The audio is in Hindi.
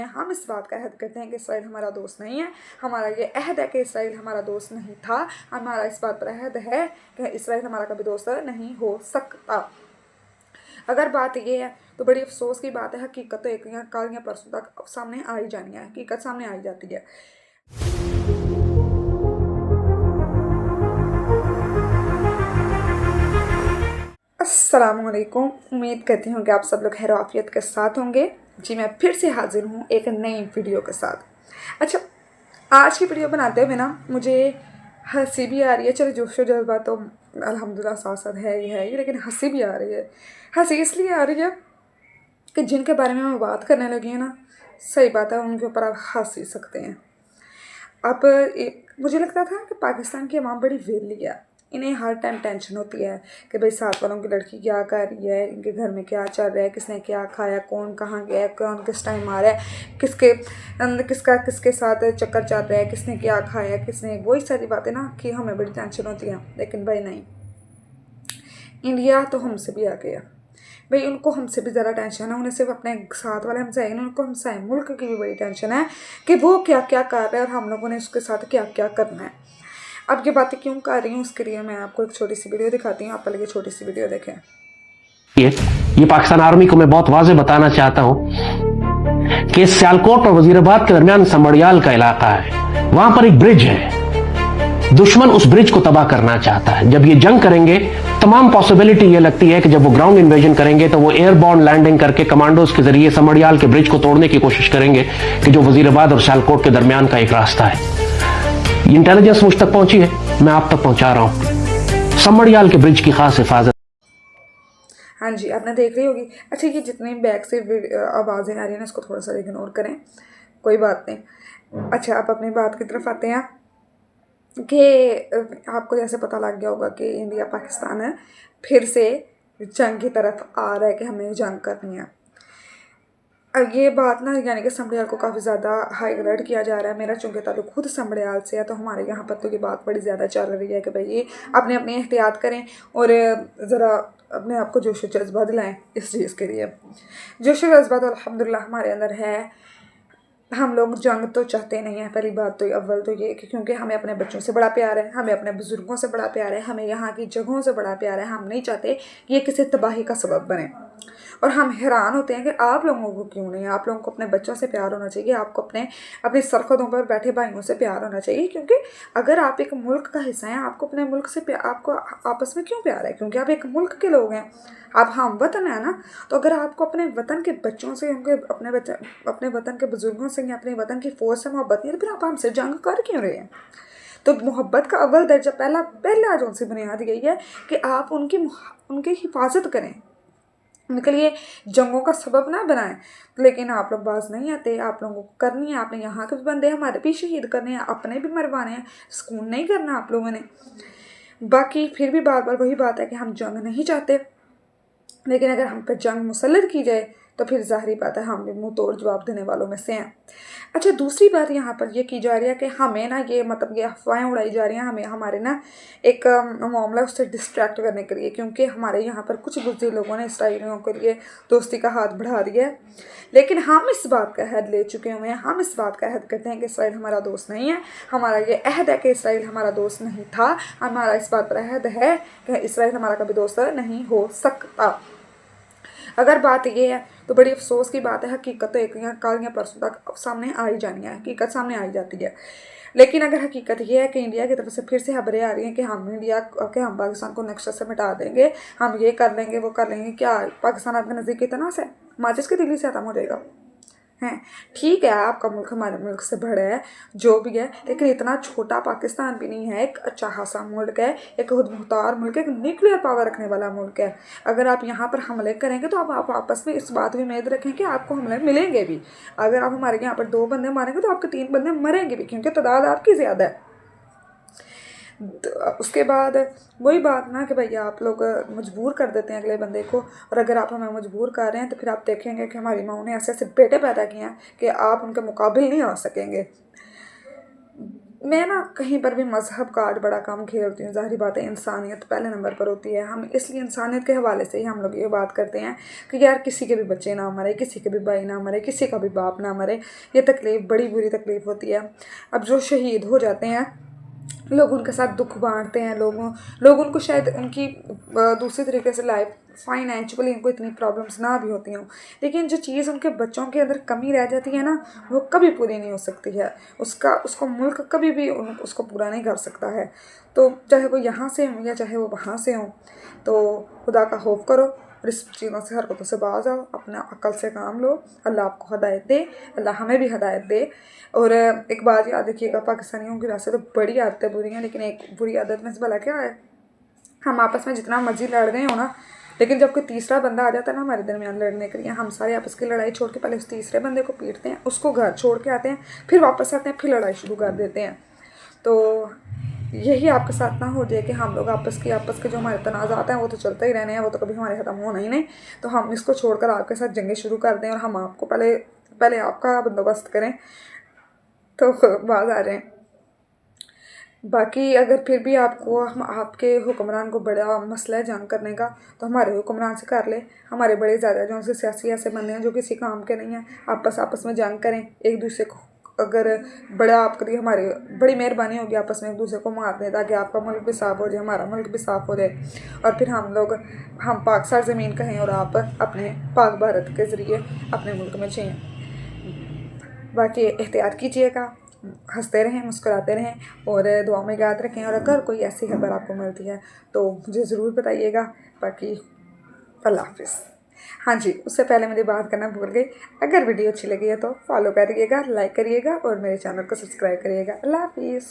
हैं, हम इस बात का अहद करते हैं कि इसराइल हमारा दोस्त नहीं है। हमारा ये अहद है कि इसराइल हमारा दोस्त नहीं था। हमारा इस बात पर अहद है कि इसराइल हमारा कभी दोस्त नहीं हो सकता। अगर बात ये है तो बड़ी अफसोस की बात है, हकीकत तो एक कल या परसों तक सामने आ ही जानी है, हकीकत सामने आ ही जाती है। अस्सलामुअलैकुम, उम्मीद करती हूँ कि आप सब लोग खैर आफियत के साथ होंगे। जी मैं फिर से हाजिर हूँ एक नई वीडियो के साथ। अच्छा, आज की वीडियो बनाते हुए ना मुझे हंसी भी आ रही है। चलो जोशो जज्बा तो अल्हम्दुलिल्लाह साथ साथ है ही, लेकिन हंसी भी आ रही है। हंसी इसलिए आ रही है कि जिनके बारे में मैं बात करने लगी हूँ ना, सही बात है, उनके ऊपर आप हंस ही सकते हैं। अब मुझे लगता था कि पाकिस्तान की अवाम बड़ी वेली है, इन्हें हर टाइम टेंशन होती है कि भाई साथ वालों की लड़की क्या कर रही है, इनके घर में क्या चल रहा है, किसने क्या खाया, कौन कहाँ गया, कौन किस टाइम आ रहा है, किसके साथ चक्कर चल रहा है, किसने क्या खाया, किसने, वही सारी बातें ना कि हमें बड़ी टेंशन होती है। लेकिन भाई नहीं, इंडिया तो हमसे भी आ गया भाई, उनको हमसे भी ज़्यादा टेंशन है। उन्हें सिर्फ अपने साथ वाले हमसाए नहीं, उनको हमसाए मुल्क की भी बड़ी टेंशन है कि वो क्या क्या कर रहे हैं और हम लोगों ने उसके साथ क्या क्या करना है। अब ये बातें क्यों कर रही हूँ, उसके लिए मैं आपको एक छोटी सी वीडियो दिखाती हूँ। आप पहले ये छोटी सी वीडियो देखें। ये पाकिस्तान आर्मी को मैं बहुत वाज़ेह बताना चाहता हूं कि सियालकोट और वजीराबाद के दरमियान समड़ियाल का इलाका है, वहां पर एक ब्रिज है। दुश्मन उस ब्रिज को तबाह करना चाहता है। जब ये जंग करेंगे, तमाम पॉसिबिलिटी ये लगती है कि जब वो ग्राउंड इन्वेजन करेंगे तो वो एयरबॉर्न लैंडिंग करके कमांडोज के जरिए समड़ियाल के ब्रिज को तोड़ने की कोशिश करेंगे, कि जो वजीराबाद और सियालकोट के दरमियान का एक रास्ता है। इंटेलिजेंस मुझ तक पहुंची है, मैं आप तक पहुंचा रहा हूं। समड़ियाल के ब्रिज की खास हिफाजत। हाँ जी, आपने देख रही होगी। अच्छा, ये जितनी बैक से आवाज़ें आ रही हैं ना, इसको थोड़ा सा इग्नोर करें, कोई बात नहीं। अच्छा, आप अपनी बात की तरफ आते हैं कि आपको जैसे पता लग गया होगा कि इंडिया पाकिस्तान है फिर से जंग की तरफ आ रहा है कि हमें जंग करनी है। अब ये बात ना, यानी कि समड़ियाल को काफ़ी ज़्यादा हाई अलर्ट किया जा रहा है। मेरा चूँकि ताल्लुक खुद समड़ियाल से है, तो हमारे यहाँ पर तो ये बात बड़ी ज़्यादा चल रही है कि भाई ये अपने अपनी एहतियात करें और ज़रा अपने आप को जोश जज्बा दिलाएं इस चीज़ के लिए। जोश जज्बा तो अल्हम्दुलिल्लाह हमारे अंदर है। हम लोग जंग तो चाहते नहीं हैं, पहली बात तो अव्वल तो ये कि क्योंकि हमें अपने बच्चों से बड़ा प्यार है, हमें अपने बुज़ुर्गों से बड़ा प्यार है, हमें यहाँ की जगहों से बड़ा प्यार है। हम नहीं चाहते कि ये किसी तबाही का सबब बने। और हम हैरान होते हैं कि आप लोगों को क्यों नहीं, आप लोगों को अपने बच्चों से प्यार होना चाहिए, आपको अपनी सरहदों पर बैठे भाइयों से प्यार होना चाहिए। क्योंकि अगर आप एक मुल्क का हिस्सा हैं, आपको अपने मुल्क से आपको आपस में क्यों प्यार है? क्योंकि आप एक मुल्क के लोग हैं, आप हम वतन है ना। तो अगर आपको अपने वतन के बच्चों से, उनके अपने वतन के बुजुर्गों से या अपने वतन की फ़ौज से मोहब्बत नहीं है, तो फिर आप हमसे जंग कर क्यों रहे हैं? तो मोहब्बत का अव्वल दर्जा पहला जो उनसे बुनियाद यही है कि आप उनकी हिफाजत करें, उनके लिए जंगों का सबब ना बनाएं। लेकिन आप लोग बाज नहीं आते, आप लोगों को करनी है। आपने यहाँ के भी बंदे हमारे भी शहीद करने हैं, अपने भी मरवाने हैं, सुकून नहीं करना आप लोगों ने। बाकी फिर भी बार बार वही बात है कि हम जंग नहीं चाहते, लेकिन अगर हम पर जंग मुसल्लत की जाए तो फिर ज़ाहिरी बात है हम भी मुँह तोड़ जवाब देने वालों में से हैं। अच्छा, दूसरी बात यहाँ पर ये की जा रही है कि हमें ना ये मतलब ये अफवाहें उड़ाई जा रही हैं हमें हमारे ना एक मामला उससे डिस्ट्रैक्ट करने के लिए, क्योंकि हमारे यहाँ पर कुछ बुज़दिल लोगों ने इसराइलियों के लिए दोस्ती का हाथ बढ़ा दिया है। लेकिन हम इस बात का अहद ले चुके हुए हैं, हम इस बात का अहद करते हैं कि इसराइल हमारा दोस्त नहीं है। हमारा ये अहद है कि इसराइल हमारा दोस्त नहीं था। हमारा इस बात पर अहद है कि इसराइल हमारा कभी दोस्त नहीं हो सकता। अगर बात ये है तो बड़ी अफसोस की बात है, हकीकत तो एक कल या परसों तक सामने आ ही जानी है, हकीकत सामने आ ही जाती है। लेकिन अगर हकीकत ये है कि इंडिया की तरफ से फिर से खबरें आ रही हैं कि हम पाकिस्तान को नक्शे से मिटा देंगे, हम ये कर लेंगे वो कर लेंगे, क्या पाकिस्तान आपके नज़दीक इतना से माचिस की तिगली से ख़त्म हो जाएगा? हैं, ठीक है, आपका मुल्क हमारे मुल्क से बड़ा है, जो भी है, लेकिन इतना छोटा पाकिस्तान भी नहीं है। एक अच्छा खासा मुल्क है, एक खुद मुख्तार मुल्क है, एक न्यूक्लियर पावर रखने वाला मुल्क है। अगर आप यहाँ पर हमले करेंगे तो आप आपस में इस बात की उम्मीद रखें कि आपको हमले मिलेंगे भी। अगर आप हमारे यहाँ पर 2 बंदे मारेंगे तो आपके 3 बंदे मरेंगे भी, क्योंकि तादाद आपकी ज़्यादा है। उसके बाद वही बात ना कि भैया आप लोग मजबूर कर देते हैं अगले बंदे को, और अगर आप हमें मजबूर कर रहे हैं तो फिर आप देखेंगे कि हमारी माँ ने ऐसे ऐसे बेटे पैदा किए हैं कि आप उनके मुकाबिल नहीं आ सकेंगे। मैं ना कहीं पर भी मज़हब कार्ड बड़ा कम खेलती हूँ। ज़ाहिर बात है इंसानियत पहले नंबर पर होती है। हम इसलिए इंसानियत के हवाले से ही हम लोग ये बात करते हैं कि यार किसी के भी बच्चे ना मरे, किसी के भी भाई ना मरे, किसी का भी बाप ना मरे। ये तकलीफ़ बड़ी बुरी तकलीफ़ होती है। अब जो शहीद हो जाते हैं लोग उनके साथ दुख बांटते हैं, लोग उनको शायद उनकी दूसरी तरीके से लाइफ फाइनेंशियली उनको इतनी प्रॉब्लम्स ना भी होती हों, लेकिन जो चीज़ उनके बच्चों के अंदर कमी रह जाती है ना, वो कभी पूरी नहीं हो सकती है। उसको मुल्क कभी भी उसको पूरा नहीं कर सकता है। तो चाहे वो यहाँ से हों या चाहे वो वहाँ से हों, तो खुदा का खौफ करो और इस चीज़ों से हरकतों से बाज आओ, अपना अक्ल से काम लो। अल्लाह आपको हदायत दे, अल्लाह हमें भी हदायत दे। और एक बात याद रखिएगा, पाकिस्तानियों की वैसे तो बड़ी आदतें बुरी हैं, लेकिन एक बुरी आदत में से भला क्या है, हम आपस में जितना मर्जी लड़ रहे हो ना, लेकिन जब कोई तीसरा बंदा आ जाता है ना हमारे दरमियान लड़ने के लिए, हम सारे आपस की लड़ाई छोड़ के पहले उस तीसरे बंदे को पीटते हैं, उसको घर छोड़ के आते हैं, फिर वापस आते हैं, फिर लड़ाई शुरू कर देते हैं। तो यही आपके साथ ना हो जाए कि हम लोग आपस के जो हमारे तनाज़ात हैं वो तो चलते ही रहने हैं, वो तो कभी हमारे ख़त्म होना ही नहीं। तो हम इसको छोड़कर आपके साथ जंगें शुरू कर दें और हम आपको पहले आपका बंदोबस्त करें तो बाज आ जाएँ। बाकी अगर फिर भी आपको हम आपके हुक्मरान को बड़ा मसला है जंग करने का, तो हमारे हुक्मरान से कर ले। हमारे बड़े ज़्यादा जो उनसे सियासी ऐसे बंदे हैं जो किसी काम के नहीं हैं, आपस में जंग करें एक दूसरे को। अगर बड़ा आपके लिए हमारे बड़ी मेहरबानी होगी आपस में एक दूसरे को मार दें, ताकि आपका मुल्क भी साफ़ हो जाए, हमारा मुल्क भी साफ़ हो जाए, और फिर हम पाक सार ज़मीन कहें और आप अपने पाक भारत के ज़रिए अपने मुल्क में जिएँ। बाकी एहतियात कीजिएगा, हंसते रहें, मुस्कुराते रहें और दुआ में याद रखें। और अगर कोई ऐसी खबर आपको मिलती है तो मुझे ज़रूर बताइएगा। बाकी अल्लाह हाफिज़। हाँ जी, उससे पहले मेरी बात करना भूल गई, अगर वीडियो अच्छी लगी है तो फॉलो करिएगा, लाइक करिएगा और मेरे चैनल को सब्सक्राइब करिएगा। अल्लाह हाफिज़।